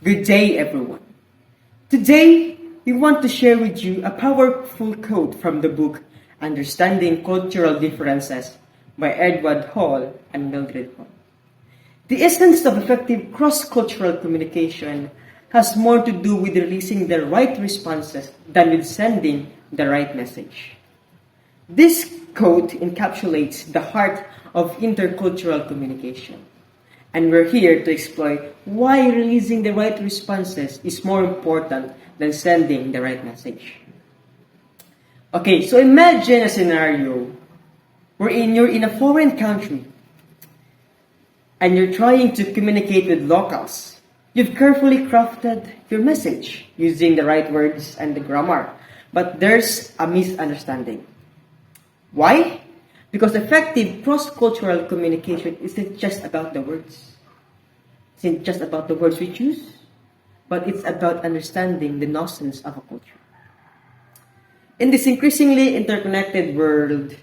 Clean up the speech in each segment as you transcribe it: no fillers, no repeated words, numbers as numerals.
Good day, everyone. Today, we want to share with you a powerful quote from the book Understanding Cultural Differences by Edward Hall and Mildred Hall. The essence of effective cross-cultural communication has more to do with releasing the right responses than with sending the right message. This quote encapsulates the heart of intercultural communication. And we're here to explore why releasing the right responses is more important than sending the right message. Okay, so imagine a scenario wherein you're in a foreign country and you're trying to communicate with locals. You've carefully crafted your message using the right words and the grammar, but there's a misunderstanding. Why? Because effective cross-cultural communication isn't just about the words. It isn't just about the words we choose, but it's about understanding the nuance of a culture. In this increasingly interconnected world,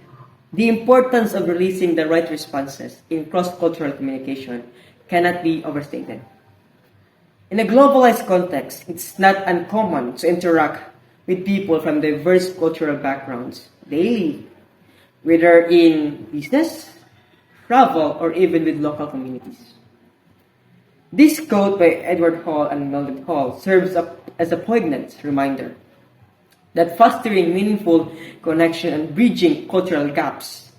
the importance of releasing the right responses in cross-cultural communication cannot be overstated. In a globalized context, it's not uncommon to interact with people from diverse cultural backgrounds daily, whether in business, travel, or even with local communities. This quote by Edward Hall and Mildred Hall serves as a poignant reminder that fostering meaningful connection and bridging cultural gaps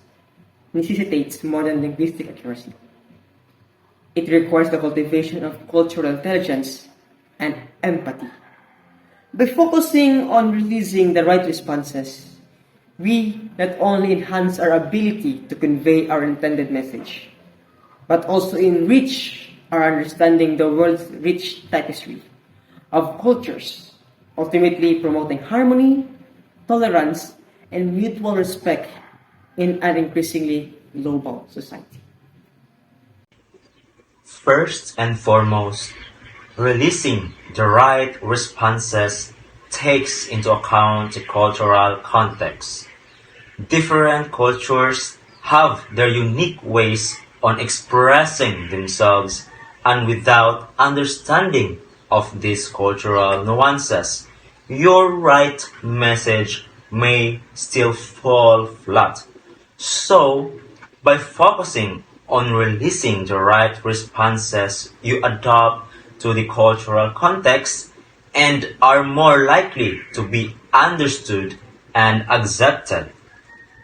necessitates more than linguistic accuracy. It requires the cultivation of cultural intelligence and empathy. By focusing on releasing the right responses, we not only enhance our ability to convey our intended message, but also enrich our understanding the world's rich tapestry of cultures, ultimately promoting harmony, tolerance, and mutual respect in an increasingly global society. First and foremost, releasing the right responses takes into account the cultural context. Different cultures have their unique ways on expressing themselves, and without understanding of these cultural nuances, your right message may still fall flat. So, by focusing on releasing the right responses, you adapt to the cultural context and are more likely to be understood and accepted.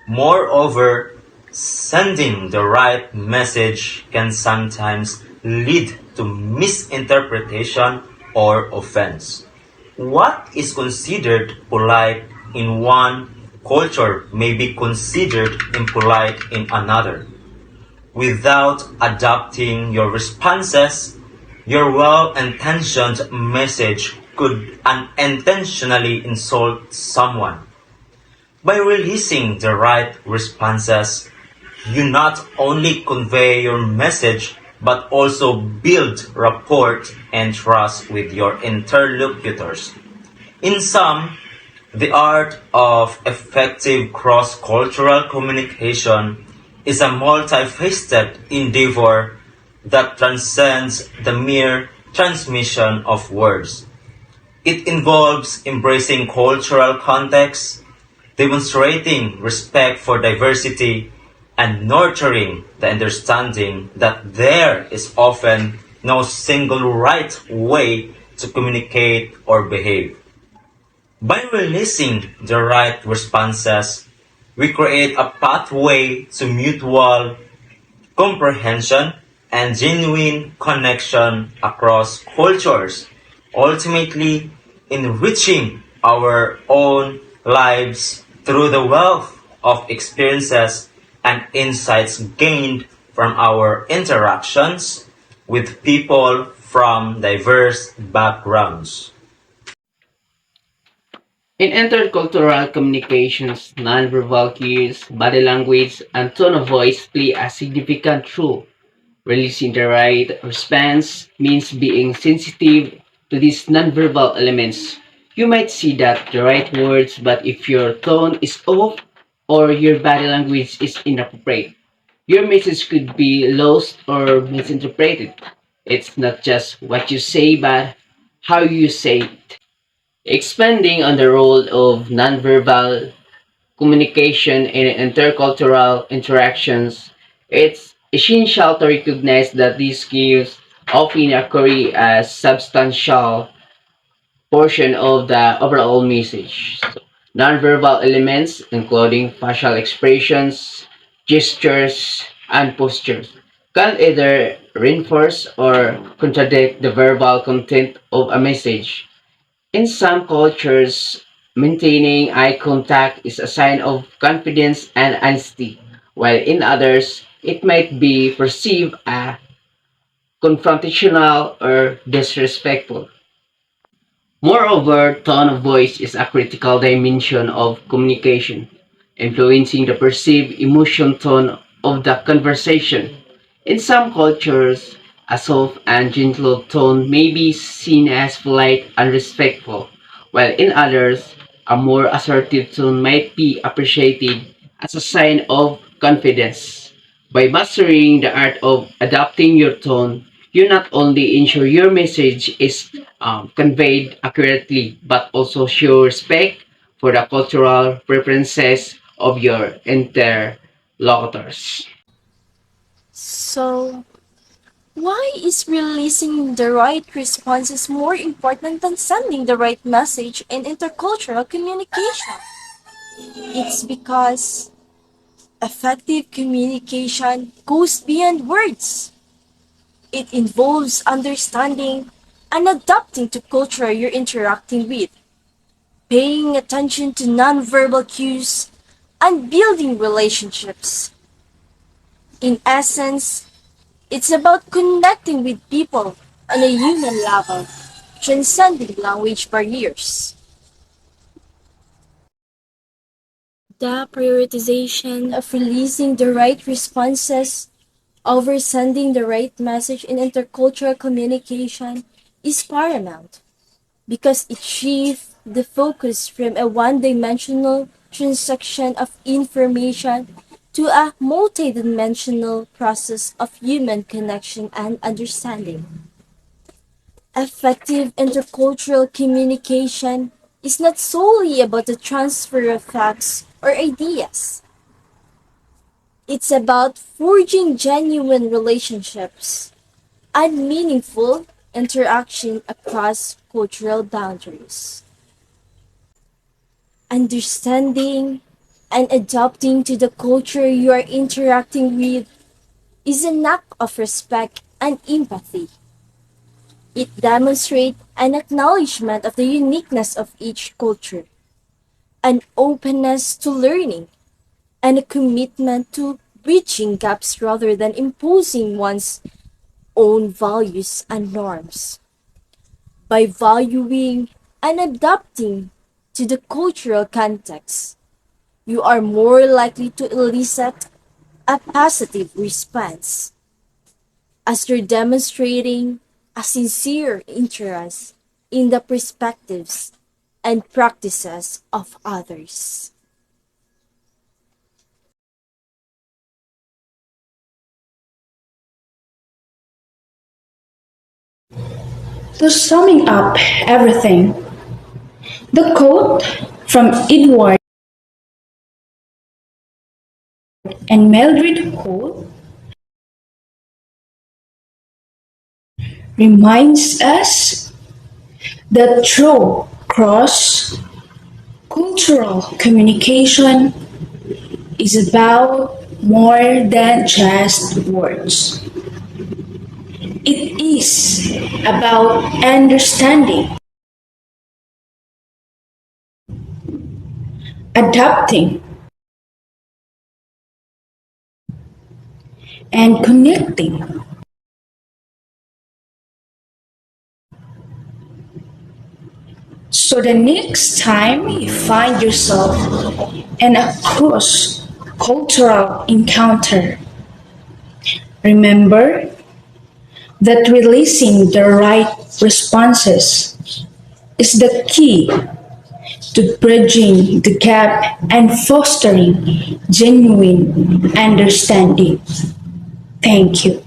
Moreover, sending the right message can sometimes lead to misinterpretation or offense. What is considered polite in one culture may be considered impolite in another. Without adapting your responses, your well-intentioned message could unintentionally insult someone. By releasing the right responses, you not only convey your message but also build rapport and trust with your interlocutors. In sum, the art of effective cross-cultural communication is a multifaceted endeavor that transcends the mere transmission of words. It involves embracing cultural context, demonstrating respect for diversity, and nurturing the understanding that there is often no single right way to communicate or behave. By releasing the right responses, we create a pathway to mutual comprehension and genuine connection across cultures, ultimately enriching our own lives through the wealth of experiences and insights gained from our interactions with people from diverse backgrounds. In intercultural communications, nonverbal cues, body language, and tone of voice play a significant role. Releasing the right response means being sensitive to these nonverbal elements. You might see that the right words, but if your tone is off or your body language is inappropriate, your message could be lost or misinterpreted. It's not just what you say, but how you say it. Expanding on the role of nonverbal communication in intercultural interactions, it's essential to recognize that these cues often occur as substantial portion of the overall message. So, nonverbal elements, including facial expressions, gestures, and postures, can either reinforce or contradict the verbal content of a message. In some cultures, maintaining eye contact is a sign of confidence and honesty, while in others, it might be perceived as confrontational or disrespectful. Moreover, tone of voice is a critical dimension of communication, influencing the perceived emotion tone of the conversation. In some cultures, a soft and gentle tone may be seen as polite and respectful, while in others, a more assertive tone might be appreciated as a sign of confidence. By mastering the art of adapting your tone, you not only ensure your message is conveyed accurately, but also show respect for the cultural preferences of your interlocutors. So, why is releasing the right responses more important than sending the right message in intercultural communication? It's because effective communication goes beyond words. It involves understanding and adapting to culture you're interacting with, paying attention to nonverbal cues, and building relationships. In essence, it's about connecting with people on a human level, transcending language barriers. The prioritization of releasing the right responses over sending the right message in intercultural communication is paramount because it shifts the focus from a one-dimensional transaction of information to a multidimensional process of human connection and understanding. Effective intercultural communication is not solely about the transfer of facts or ideas. It's about forging genuine relationships and meaningful interaction across cultural boundaries. Understanding and adapting to the culture you are interacting with is an act of respect and empathy. It demonstrates an acknowledgement of the uniqueness of each culture, an openness to learning, and a commitment to bridging gaps rather than imposing one's own values and norms. By valuing and adapting to the cultural context, you are more likely to elicit a positive response as you're demonstrating a sincere interest in the perspectives and practices of others. To summing up everything, the quote from Edward and Mildred Hall reminds us that through cross cultural communication is about more than just words. It is about understanding, adapting, and connecting. So the next time you find yourself in a cross cultural encounter, remember that releasing the right responses is the key to bridging the gap and fostering genuine understanding. Thank you.